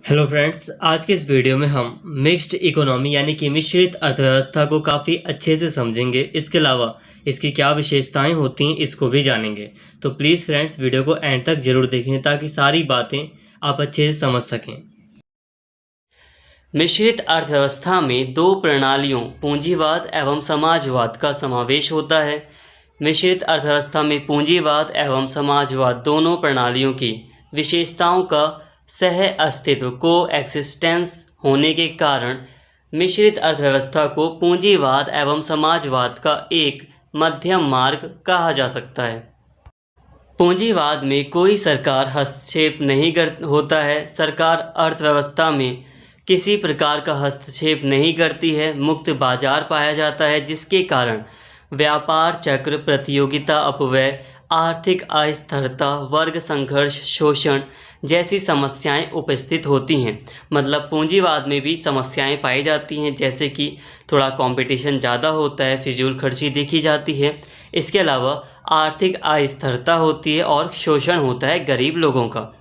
Hello friends, आज के इस वीडियो में हम मिक्स्ड इकोनॉमी यानी कि मिश्रित अर्थव्यवस्था को काफ़ी अच्छे से समझेंगे। इसके अलावा इसकी क्या विशेषताएं होती हैं इसको भी जानेंगे। तो प्लीज़ फ्रेंड्स वीडियो को एंड तक जरूर देखें ताकि सारी बातें आप अच्छे से समझ सकें। मिश्रित अर्थव्यवस्था में दो प्रणालियों पूंजीवाद एवं समाजवाद का समावेश होता है। मिश्रित अर्थव्यवस्था में पूंजीवाद एवं समाजवाद दोनों प्रणालियों की विशेषताओं का सह अस्तित्व को एक्सिस्टेंस होने के कारण मिश्रित अर्थव्यवस्था को पूंजीवाद एवं समाजवाद का एक मध्यम मार्ग कहा जा सकता है। पूंजीवाद में कोई सरकार हस्तक्षेप नहीं होता है। सरकार अर्थव्यवस्था में किसी प्रकार का हस्तक्षेप नहीं करती है। मुक्त बाजार पाया जाता है जिसके कारण व्यापार चक्र, प्रतियोगिता अपव्यय, आर्थिक अस्थिरता, वर्ग संघर्ष, शोषण जैसी समस्याएं उपस्थित होती हैं। मतलब पूंजीवाद में भी समस्याएं पाई जाती हैं, जैसे कि थोड़ा कंपटीशन ज़्यादा होता है, फिजूल खर्ची देखी जाती है। इसके अलावा आर्थिक अस्थिरता होती है और शोषण होता है गरीब लोगों का।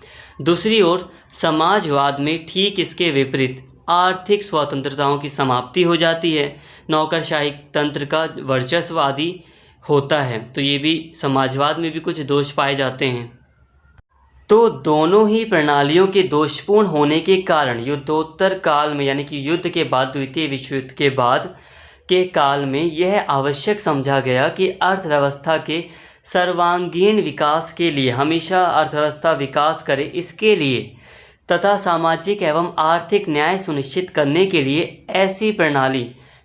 दूसरी ओर समाजवाद में ठीक इसके विपरीत आर्थिक स्वतंत्रताओं की समाप्ति हो जाती है। नौकरशाही तंत्र का वर्चस्व आदि होता है। तो ये भी समाजवाद में भी कुछ दोष पाए जाते हैं। तो दोनों ही प्रणालियों के दोषपूर्ण होने के कारण युद्धोत्तर काल में यानी कि युद्ध के बाद, द्वितीय विश्व युद्ध के बाद के काल में यह आवश्यक समझा गया कि अर्थव्यवस्था के सर्वांगीण विकास के लिए हमेशा अर्थव्यवस्था विकास करे, इसके लिए तथा सामाजिक एवं आर्थिक न्याय सुनिश्चित करने के लिए ऐसी प्रणाली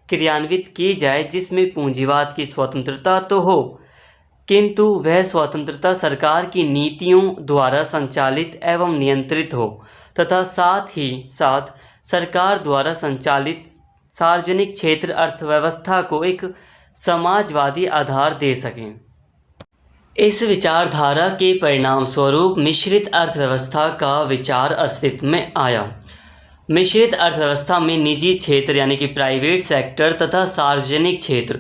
क्रियान्वित की जाए जिसमें पूंजीवाद की स्वतंत्रता तो हो, किंतु वह स्वतंत्रता सरकार की नीतियों द्वारा संचालित एवं नियंत्रित हो तथा साथ ही साथ सरकार द्वारा संचालित सार्वजनिक क्षेत्र अर्थव्यवस्था को एक समाजवादी आधार दे सकें। इस विचारधारा के परिणाम स्वरूप मिश्रित अर्थव्यवस्था का विचार अस्तित्व में आया। मिश्रित अर्थव्यवस्था में निजी क्षेत्र यानी कि प्राइवेट सेक्टर तथा सार्वजनिक क्षेत्र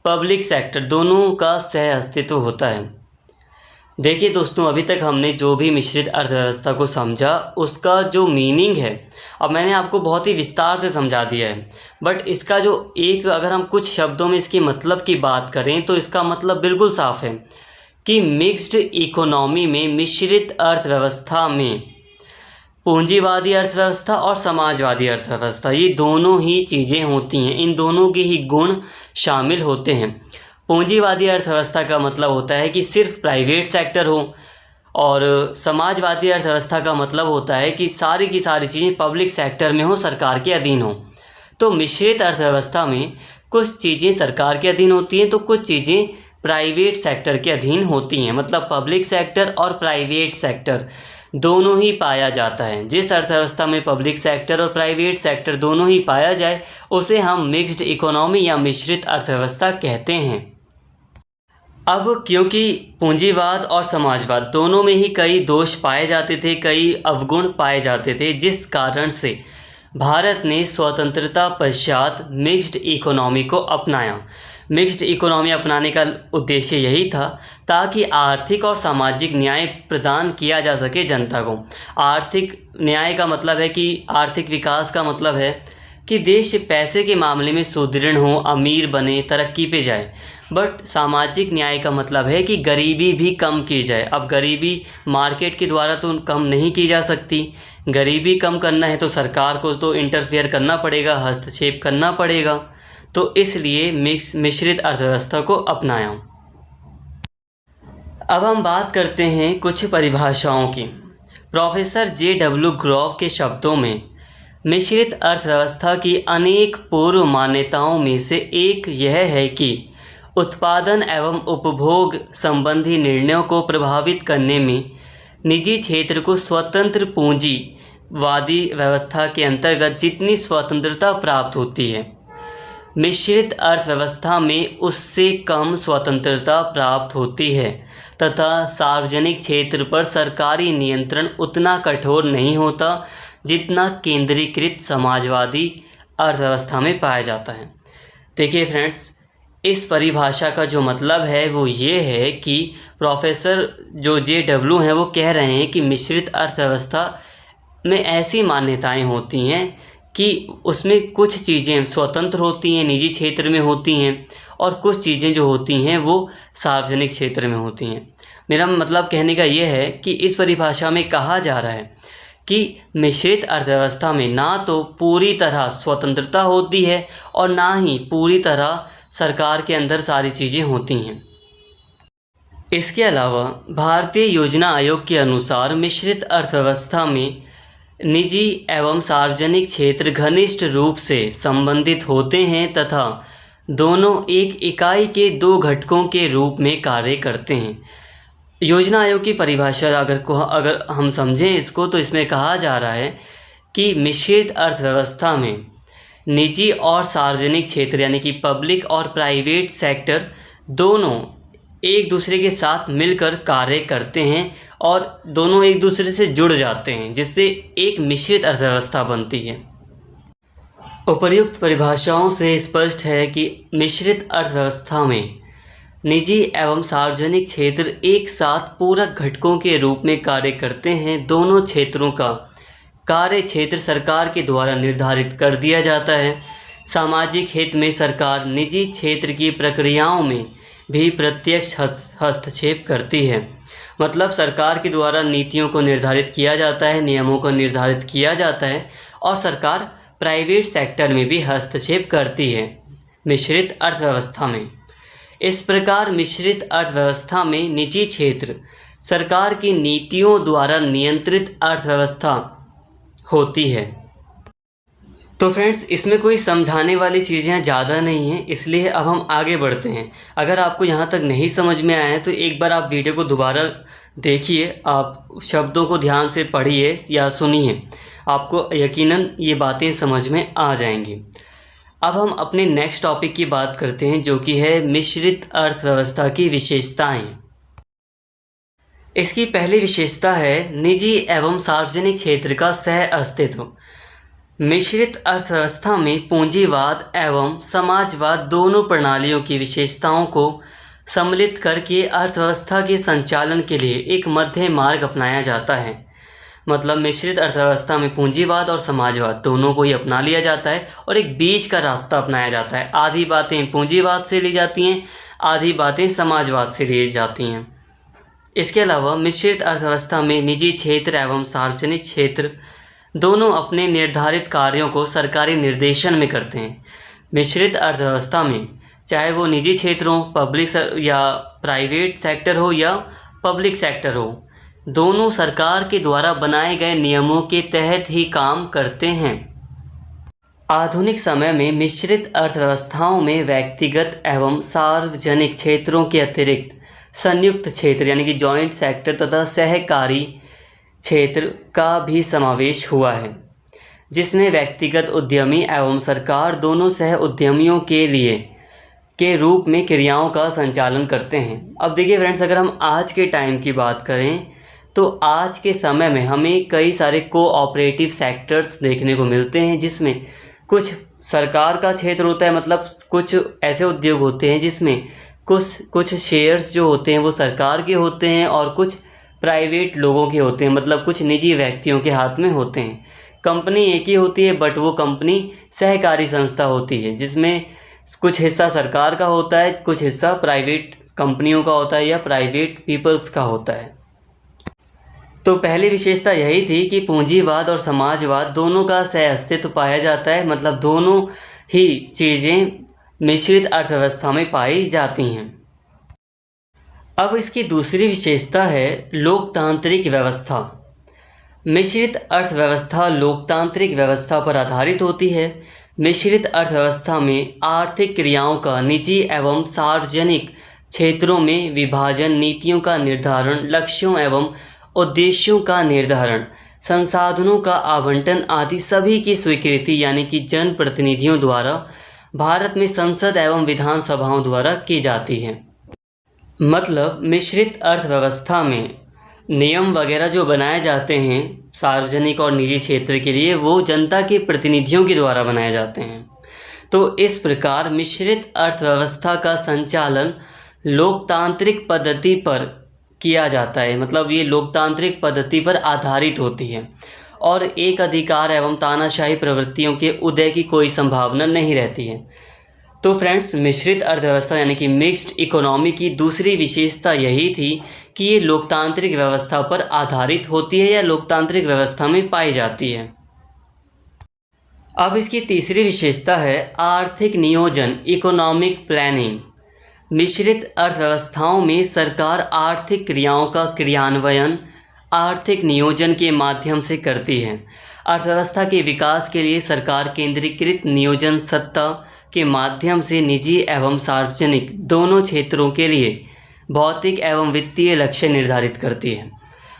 पब्लिक सेक्टर दोनों का सह अस्तित्व होता है। देखिए दोस्तों, अभी तक हमने जो भी मिश्रित अर्थव्यवस्था को समझा उसका जो मीनिंग है अब मैंने आपको बहुत ही विस्तार से समझा दिया है। बट इसका जो अगर हम कुछ शब्दों में इसके मतलब की बात करें तो इसका मतलब बिल्कुल साफ है कि मिक्स्ड इकोनॉमी में, मिश्रित अर्थव्यवस्था में पूंजीवादी अर्थव्यवस्था और समाजवादी अर्थव्यवस्था ये दोनों ही चीज़ें होती हैं। इन दोनों के ही गुण शामिल होते हैं। पूंजीवादी अर्थव्यवस्था का मतलब होता है कि सिर्फ प्राइवेट सेक्टर हो और समाजवादी अर्थव्यवस्था का मतलब होता है कि सारी की सारी चीज़ें पब्लिक सेक्टर में हो, सरकार के अधीन हो। तो मिश्रित अर्थव्यवस्था में कुछ चीज़ें सरकार के अधीन होती हैं तो कुछ चीज़ें प्राइवेट सेक्टर के अधीन होती हैं। मतलब पब्लिक सेक्टर और प्राइवेट सेक्टर दोनों ही पाया जाता है। जिस अर्थव्यवस्था में पब्लिक सेक्टर और प्राइवेट सेक्टर दोनों ही पाया जाए उसे हम मिक्स्ड इकोनॉमी या मिश्रित अर्थव्यवस्था कहते हैं। अब क्योंकि पूंजीवाद और समाजवाद दोनों में ही कई दोष पाए जाते थे, कई अवगुण पाए जाते थे, जिस कारण से भारत ने स्वतंत्रता पश्चात मिक्स्ड इकोनॉमी को अपनाया। मिक्स्ड इकोनॉमी अपनाने का उद्देश्य यही था ताकि आर्थिक और सामाजिक न्याय प्रदान किया जा सके जनता को। आर्थिक न्याय का मतलब है कि आर्थिक विकास का मतलब है कि देश पैसे के मामले में सुदृढ़ हो, अमीर बने, तरक्की पे जाए। बट सामाजिक न्याय का मतलब है कि गरीबी भी कम की जाए। अब गरीबी मार्केट के द्वारा तो कम नहीं की जा सकती। गरीबी कम करना है तो सरकार को तो इंटरफेयर करना पड़ेगा, हस्तक्षेप करना पड़ेगा। तो इसलिए मिश्रित अर्थव्यवस्था को अपनाया। अब हम बात करते हैं कुछ परिभाषाओं की। प्रोफेसर जे.डब्ल्यू. ग्रोव के शब्दों में मिश्रित अर्थव्यवस्था की अनेक पूर्व मान्यताओं में से एक यह है कि उत्पादन एवं उपभोग संबंधी निर्णयों को प्रभावित करने में निजी क्षेत्र को स्वतंत्र पूंजीवादी व्यवस्था के अंतर्गत जितनी स्वतंत्रता प्राप्त होती है, मिश्रित अर्थव्यवस्था में उससे कम स्वतंत्रता प्राप्त होती है तथा सार्वजनिक क्षेत्र पर सरकारी नियंत्रण उतना कठोर नहीं होता जितना केंद्रीकृत समाजवादी अर्थव्यवस्था में पाया जाता है। देखिए फ्रेंड्स, इस परिभाषा का जो मतलब है वो ये है कि प्रोफेसर जो जे.डब्ल्यू हैं वो कह रहे हैं कि मिश्रित अर्थव्यवस्था में ऐसी मान्यताएं होती हैं कि उसमें कुछ चीज़ें स्वतंत्र होती हैं, निजी क्षेत्र में होती हैं, और कुछ चीज़ें जो होती हैं वो सार्वजनिक क्षेत्र में होती हैं। मेरा मतलब कहने का ये है कि इस परिभाषा में कहा जा रहा है कि मिश्रित अर्थव्यवस्था में ना तो पूरी तरह स्वतंत्रता होती है और ना ही पूरी तरह सरकार के अंदर सारी चीज़ें होती हैं। इसके अलावा भारतीय योजना आयोग के अनुसार मिश्रित अर्थव्यवस्था में निजी एवं सार्वजनिक क्षेत्र घनिष्ठ रूप से संबंधित होते हैं तथा दोनों एक इकाई के दो घटकों के रूप में कार्य करते हैं। योजना आयोग की परिभाषा अगर हम समझें इसको, तो इसमें कहा जा रहा है कि मिश्रित अर्थव्यवस्था में निजी और सार्वजनिक क्षेत्र यानी कि पब्लिक और प्राइवेट सेक्टर दोनों एक दूसरे के साथ मिलकर कार्य करते हैं और दोनों एक दूसरे से जुड़ जाते हैं, जिससे एक मिश्रित अर्थव्यवस्था बनती है। उपर्युक्त परिभाषाओं से स्पष्ट है कि मिश्रित अर्थव्यवस्था में निजी एवं सार्वजनिक क्षेत्र एक साथ पूरक घटकों के रूप में कार्य करते हैं। दोनों क्षेत्रों का कार्य क्षेत्र सरकार के द्वारा निर्धारित कर दिया जाता है। सामाजिक हित में सरकार निजी क्षेत्र की प्रक्रियाओं में भी प्रत्यक्ष हस्तक्षेप करती है। मतलब सरकार के द्वारा नीतियों को निर्धारित किया जाता है, नियमों को निर्धारित किया जाता है, और सरकार प्राइवेट सेक्टर में भी हस्तक्षेप करती है मिश्रित अर्थव्यवस्था में। इस प्रकार मिश्रित अर्थव्यवस्था में निजी क्षेत्र सरकार की नीतियों द्वारा नियंत्रित अर्थव्यवस्था होती है। तो फ्रेंड्स, इसमें कोई समझाने वाली चीज़ें ज़्यादा नहीं हैं, इसलिए अब हम आगे बढ़ते हैं। अगर आपको यहाँ तक नहीं समझ में आया है तो एक बार आप वीडियो को दोबारा देखिए, आप शब्दों को ध्यान से पढ़िए या सुनिए, आपको यकीनन ये बातें समझ में आ जाएंगी। अब हम अपने नेक्स्ट टॉपिक की बात करते हैं, जो कि है मिश्रित अर्थव्यवस्था की विशेषताएं। इसकी पहली विशेषता है निजी एवं सार्वजनिक क्षेत्र का सह अस्तित्व। मिश्रित अर्थव्यवस्था में पूंजीवाद एवं समाजवाद दोनों प्रणालियों की विशेषताओं को सम्मिलित करके अर्थव्यवस्था के संचालन के लिए एक मध्य मार्ग अपनाया जाता है। मतलब मिश्रित अर्थव्यवस्था में पूंजीवाद और समाजवाद दोनों को ही अपना लिया जाता है और एक बीच का रास्ता अपनाया जाता है। आधी बातें पूंजीवाद से ली जाती हैं, आधी बातें समाजवाद से ली जाती हैं। इसके अलावा मिश्रित अर्थव्यवस्था में निजी क्षेत्र एवं सार्वजनिक क्षेत्र दोनों अपने निर्धारित कार्यों को सरकारी निर्देशन में करते हैं। मिश्रित अर्थव्यवस्था में चाहे वो निजी क्षेत्र हो, पब्लिक या प्राइवेट सेक्टर हो या पब्लिक सेक्टर हो, दोनों सरकार के द्वारा बनाए गए नियमों के तहत ही काम करते हैं। आधुनिक समय में मिश्रित अर्थव्यवस्थाओं में व्यक्तिगत एवं सार्वजनिक क्षेत्रों के अतिरिक्त संयुक्त क्षेत्र यानी कि जॉइंट सेक्टर तथा सहकारी क्षेत्र का भी समावेश हुआ है, जिसमें व्यक्तिगत उद्यमी एवं सरकार दोनों सह उद्यमियों के रूप में क्रियाओं का संचालन करते हैं। अब देखिए फ्रेंड्स, अगर हम आज के टाइम की बात करें तो आज के समय में हमें कई सारे कोऑपरेटिव सेक्टर्स देखने को मिलते हैं, जिसमें कुछ सरकार का क्षेत्र होता है, मतलब कुछ ऐसे उद्योग होते हैं जिसमें कुछ शेयर्स जो होते हैं वो सरकार के होते हैं और कुछ प्राइवेट लोगों के होते हैं, मतलब कुछ निजी व्यक्तियों के हाथ में होते हैं। कंपनी एक ही होती है, बट वो कंपनी सहकारी संस्था होती है, जिसमें कुछ हिस्सा सरकार का होता है, कुछ हिस्सा प्राइवेट कंपनियों का होता है या प्राइवेट पीपल्स का होता है। तो पहली विशेषता यही थी कि पूंजीवाद और समाजवाद दोनों का सह अस्तित्व पाया जाता है, मतलब दोनों ही चीज़ें मिश्रित अर्थव्यवस्था में पाई जाती हैं। अब इसकी दूसरी विशेषता है लोकतांत्रिक व्यवस्था। मिश्रित अर्थव्यवस्था लोकतांत्रिक व्यवस्था पर आधारित होती है। मिश्रित अर्थव्यवस्था में आर्थिक क्रियाओं का निजी एवं सार्वजनिक क्षेत्रों में विभाजन, नीतियों का निर्धारण, लक्ष्यों एवं उद्देश्यों का निर्धारण, संसाधनों का आवंटन आदि सभी की स्वीकृति यानी कि जनप्रतिनिधियों द्वारा भारत में संसद एवं विधानसभाओं द्वारा की जाती है। मतलब मिश्रित अर्थव्यवस्था में नियम वगैरह जो बनाए जाते हैं सार्वजनिक और निजी क्षेत्र के लिए, वो जनता के प्रतिनिधियों के द्वारा बनाए जाते हैं। तो इस प्रकार मिश्रित अर्थव्यवस्था का संचालन लोकतांत्रिक पद्धति पर किया जाता है, मतलब ये लोकतांत्रिक पद्धति पर आधारित होती है और एक अधिकार एवं तानाशाही प्रवृत्तियों के उदय की कोई संभावना नहीं रहती है। तो फ्रेंड्स, मिश्रित अर्थव्यवस्था यानी कि मिक्स्ड इकोनॉमी की दूसरी विशेषता यही थी कि ये लोकतांत्रिक व्यवस्था पर आधारित होती है या लोकतांत्रिक व्यवस्था में पाई जाती है। अब इसकी तीसरी विशेषता है आर्थिक नियोजन, इकोनॉमिक प्लानिंग। मिश्रित अर्थव्यवस्थाओं में सरकार आर्थिक क्रियाओं का क्रियान्वयन आर्थिक नियोजन के माध्यम से करती है। अर्थव्यवस्था के विकास के लिए सरकार केंद्रीकृत नियोजन सत्ता के माध्यम से निजी एवं सार्वजनिक दोनों क्षेत्रों के लिए भौतिक एवं वित्तीय लक्ष्य निर्धारित करती है।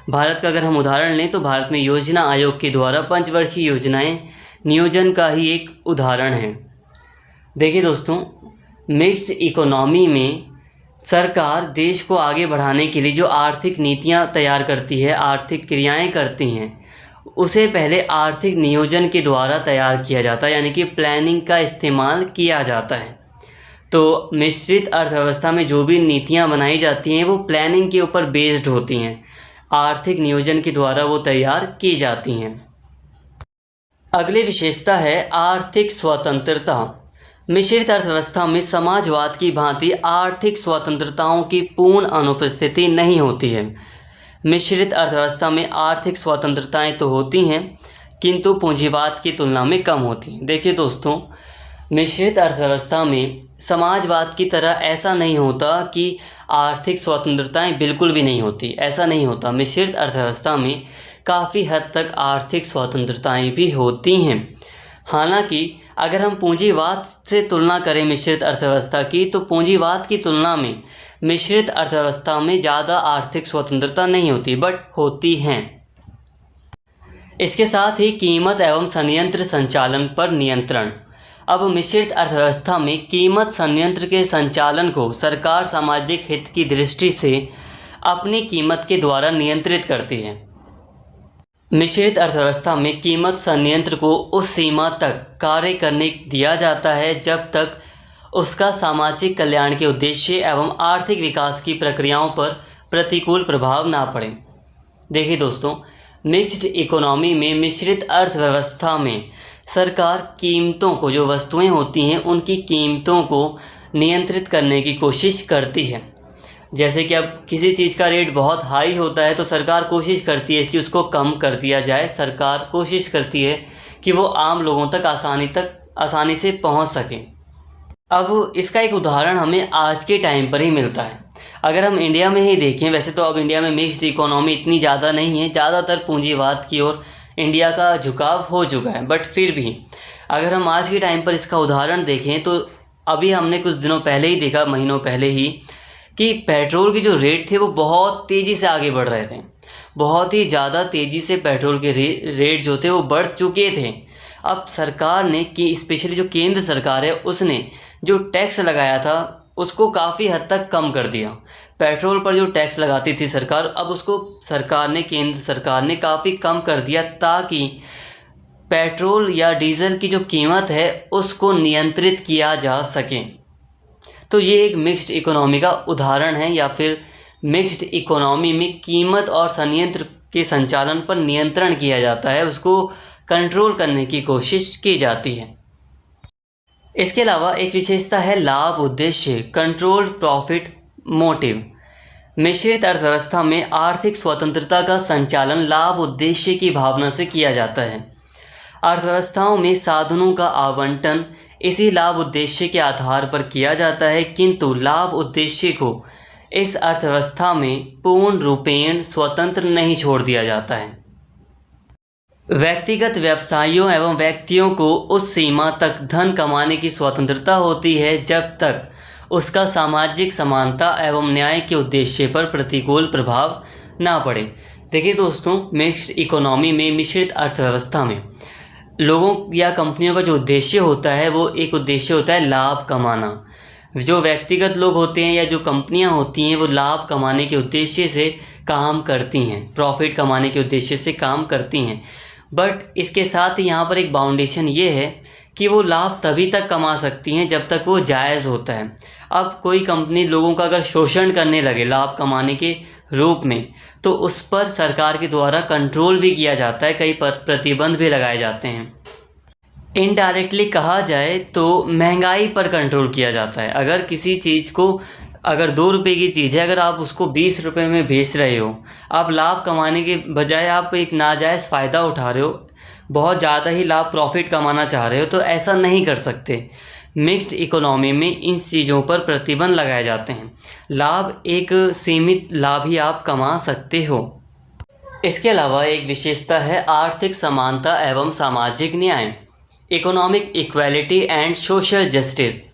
भारत का अगर हम उदाहरण लें तो भारत में योजना आयोग के द्वारा पंचवर्षीय योजनाएं नियोजन का ही एक उदाहरण है। देखिए दोस्तों, मिक्स्ड इकोनॉमी में सरकार देश को आगे बढ़ाने के लिए जो आर्थिक नीतियां तैयार करती है, आर्थिक क्रियाएं करती हैं, उसे पहले आर्थिक नियोजन के द्वारा तैयार किया जाता है, यानी कि प्लानिंग का इस्तेमाल किया जाता है। तो मिश्रित अर्थव्यवस्था में जो भी नीतियां बनाई जाती हैं वो प्लानिंग के ऊपर बेस्ड होती हैं, आर्थिक नियोजन के द्वारा वो तैयार की जाती हैं। अगली विशेषता है आर्थिक स्वतंत्रता। मिश्रित अर्थव्यवस्था में समाजवाद की भांति आर्थिक स्वतंत्रताओं की पूर्ण अनुपस्थिति नहीं होती है। मिश्रित अर्थव्यवस्था में आर्थिक स्वतंत्रताएं तो होती हैं किंतु पूंजीवाद की तुलना में कम होती हैं। देखिए दोस्तों, मिश्रित अर्थव्यवस्था में समाजवाद की तरह ऐसा नहीं होता कि आर्थिक स्वतंत्रताएं बिल्कुल भी नहीं होती, ऐसा नहीं होता। मिश्रित अर्थव्यवस्था में काफ़ी हद तक आर्थिक स्वतंत्रताएं भी होती हैं। हालांकि अगर हम पूंजीवाद से तुलना करें मिश्रित अर्थव्यवस्था की, तो पूंजीवाद की तुलना में मिश्रित अर्थव्यवस्था में ज़्यादा आर्थिक स्वतंत्रता नहीं होती, बट होती हैं। इसके साथ ही कीमत एवं संयंत्र संचालन पर नियंत्रण। अब मिश्रित अर्थव्यवस्था में कीमत संयंत्र के संचालन को सरकार सामाजिक हित की दृष्टि से अपनी कीमत के द्वारा नियंत्रित करती है। मिश्रित अर्थव्यवस्था में कीमत संयंत्र को उस सीमा तक कार्य करने दिया जाता है जब तक उसका सामाजिक कल्याण के उद्देश्य एवं आर्थिक विकास की प्रक्रियाओं पर प्रतिकूल प्रभाव ना पड़े। देखिए दोस्तों, मिक्स्ड इकोनॉमी में मिश्रित अर्थव्यवस्था में सरकार कीमतों को, जो वस्तुएं होती हैं उनकी कीमतों को नियंत्रित करने की कोशिश करती है। जैसे कि अब किसी चीज़ का रेट बहुत हाई होता है तो सरकार कोशिश करती है कि उसको कम कर दिया जाए। सरकार कोशिश करती है कि वो आम लोगों तक आसानी से पहुंच सकें। अब इसका एक उदाहरण हमें आज के टाइम पर ही मिलता है। अगर हम इंडिया में ही देखें, वैसे तो अब इंडिया में मिक्स्ड इकोनॉमी इतनी ज़्यादा नहीं है, ज़्यादातर पूंजीवाद की ओर इंडिया का झुकाव हो चुका है, बट फिर भी अगर हम आज के टाइम पर इसका उदाहरण देखें तो अभी हमने कुछ दिनों पहले ही देखा, महीनों पहले ही, कि पेट्रोल के जो रेट थे वो बहुत तेज़ी से आगे बढ़ रहे थे। बहुत ही ज़्यादा तेज़ी से पेट्रोल के रेट जो थे वो बढ़ चुके थे। अब सरकार ने, कि स्पेशली जो केंद्र सरकार है, उसने जो टैक्स लगाया था उसको काफ़ी हद तक कम कर दिया। पेट्रोल पर जो टैक्स लगाती थी सरकार, अब उसको केंद्र सरकार ने काफ़ी कम कर दिया ताकि पेट्रोल या डीजल की जो कीमत है उसको नियंत्रित किया जा सके। तो ये एक मिक्स्ड इकोनॉमी का उदाहरण है, या फिर मिक्स्ड इकोनॉमी में कीमत और संयंत्र के संचालन पर नियंत्रण किया जाता है, उसको कंट्रोल करने की कोशिश की जाती है। इसके अलावा एक विशेषता है लाभ उद्देश्य, कंट्रोल्ड प्रॉफिट मोटिव। मिश्रित अर्थव्यवस्था में आर्थिक स्वतंत्रता का संचालन लाभ उद्देश्य की भावना से किया जाता है। अर्थव्यवस्थाओं में साधनों का आवंटन इसी लाभ उद्देश्य के आधार पर किया जाता है, किंतु लाभ उद्देश्य को इस अर्थव्यवस्था में पूर्ण रूपेण स्वतंत्र नहीं छोड़ दिया जाता है। व्यक्तिगत व्यवसायियों एवं व्यक्तियों को उस सीमा तक धन कमाने की स्वतंत्रता होती है जब तक उसका सामाजिक समानता एवं न्याय के उद्देश्य पर प्रतिकूल प्रभाव ना पड़े। देखिए दोस्तों, मिक्स्ड इकोनॉमी में, मिश्रित अर्थव्यवस्था में लोगों या कंपनियों का जो उद्देश्य होता है वो एक उद्देश्य होता है लाभ कमाना। जो व्यक्तिगत लोग होते हैं या जो कंपनियां होती हैं वो लाभ कमाने के उद्देश्य से काम करती हैं, प्रॉफिट कमाने के उद्देश्य से काम करती हैं। बट इसके साथ ही यहाँ पर एक बाउंडेशन ये है कि वो लाभ तभी तक कमा सकती हैं जब तक वो जायज़ होता है। अब कोई कंपनी लोगों का अगर शोषण करने लगे लाभ कमाने के रूप में, तो उस पर सरकार के द्वारा कंट्रोल भी किया जाता है, कई प्रतिबंध भी लगाए जाते हैं। इनडायरेक्टली कहा जाए तो महंगाई पर कंट्रोल किया जाता है। अगर किसी चीज़ को, अगर 2 रुपये की चीज़ है, अगर आप उसको 20 रुपये में बेच रहे हो, आप लाभ कमाने के बजाय आप एक नाजायज़ फ़ायदा उठा रहे हो, बहुत ज़्यादा ही लाभ प्रॉफिट कमाना चाह रहे हो, तो ऐसा नहीं कर सकते। मिक्स्ड इकोनॉमी में इन चीज़ों पर प्रतिबंध लगाए जाते हैं। लाभ, एक सीमित लाभ ही आप कमा सकते हो। इसके अलावा एक विशेषता है आर्थिक समानता एवं सामाजिक न्याय, economic equality and social justice.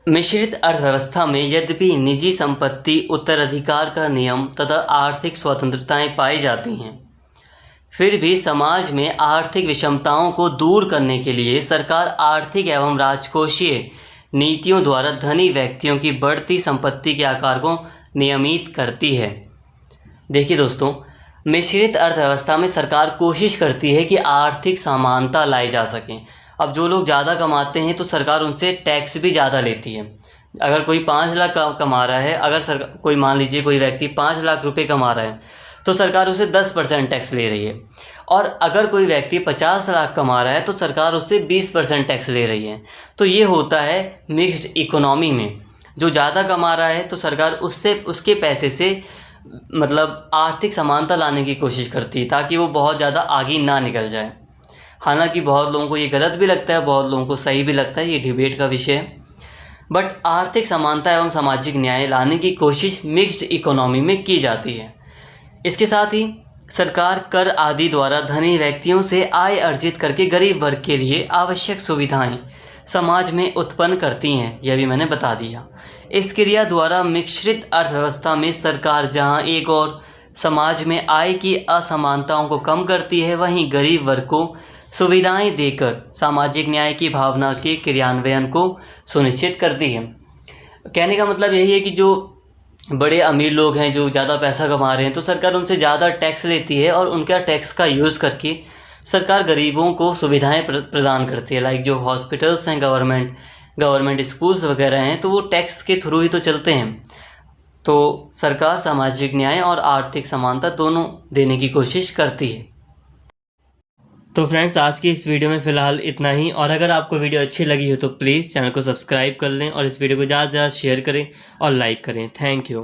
मिश्रित अर्थव्यवस्था में यद्यपि निजी संपत्ति, उत्तराधिकार का नियम तथा आर्थिक स्वतंत्रताएं पाई जाती हैं, फिर भी समाज में आर्थिक विषमताओं को दूर करने के लिए सरकार आर्थिक एवं राजकोषीय नीतियों द्वारा धनी व्यक्तियों की बढ़ती संपत्ति के आकार को नियमित करती है। देखिए दोस्तों, मिश्रित अर्थव्यवस्था में सरकार कोशिश करती है कि आर्थिक समानता लाई जा सके। अब जो लोग ज़्यादा कमाते हैं तो सरकार उनसे टैक्स भी ज़्यादा लेती है। अगर कोई 5 लाख कमा रहा है, अगर कोई मान लीजिए कोई व्यक्ति 5 लाख रुपए कमा रहा है, तो सरकार उसे 10% टैक्स ले रही है। और अगर कोई व्यक्ति 50 लाख कमा रहा है तो सरकार उससे 20% टैक्स ले रही है। तो ये होता है मिक्स्ड इकोनॉमी में। जो ज़्यादा कमा रहा है तो सरकार उससे, उसके पैसे से मतलब आर्थिक समानता लाने की कोशिश करती है, ताकि वो बहुत ज़्यादा आगे ना निकल जाए। हालांकि बहुत लोगों को ये गलत भी लगता है, बहुत लोगों को सही भी लगता है, ये डिबेट का विषय है। बट आर्थिक समानता एवं सामाजिक न्याय लाने की कोशिश मिक्स्ड इकोनॉमी में की जाती है। इसके साथ ही सरकार कर आदि द्वारा धनी व्यक्तियों से आय अर्जित करके गरीब वर्ग के लिए आवश्यक सुविधाएं समाज में उत्पन्न करती हैं, यह भी मैंने बता दिया। इस क्रिया द्वारा मिश्रित अर्थव्यवस्था में सरकार जहां एक और समाज में आय की असमानताओं को कम करती है, वहीं गरीब वर्ग को सुविधाएं देकर सामाजिक न्याय की भावना के क्रियान्वयन को सुनिश्चित करती है। कहने का मतलब यही है कि जो बड़े अमीर लोग हैं, जो ज़्यादा पैसा कमा रहे हैं, तो सरकार उनसे ज़्यादा टैक्स लेती है और उनका टैक्स का यूज़ करके सरकार गरीबों को सुविधाएं प्रदान करती है। लाइक जो हॉस्पिटल्स हैं, गवर्नमेंट स्कूल्स वगैरह हैं, तो वो टैक्स के थ्रू ही तो चलते हैं। तो सरकार सामाजिक न्याय और आर्थिक समानता दोनों देने की कोशिश करती है। तो फ्रेंड्स, आज की इस वीडियो में फ़िलहाल इतना ही। और अगर आपको वीडियो अच्छी लगी हो तो प्लीज़ चैनल को सब्सक्राइब कर लें और इस वीडियो को ज़्यादा से ज़्यादा शेयर करें और लाइक करें। Thank you.